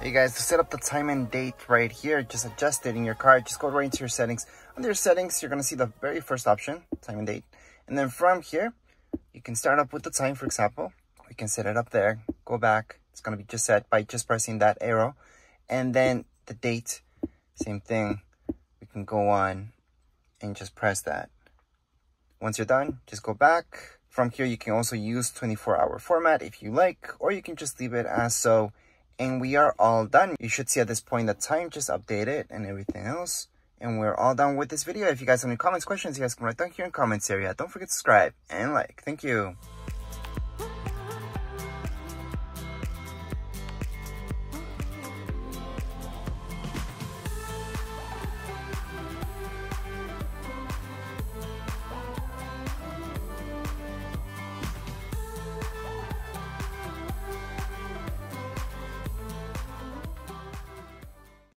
Hey guys, to set up the time and date right here, just adjust it in your car. Just go right into your settings. Under your settings, you're going to see the very first option, time and date. And then from here, you can start up with the time, for example. We can set it up there, go back. It's going to be just set by just pressing that arrow. And then the date, same thing. We can go on and just press that. Once you're done, just go back. From here, you can also use 24-hour format if you like, or you can just leave it as so. And we are all done. You should see at this point the time just updated and everything else. And we're all done with this video. If you guys have any comments, questions, you guys can write down here in the comments area. Don't forget to subscribe and like. Thank you.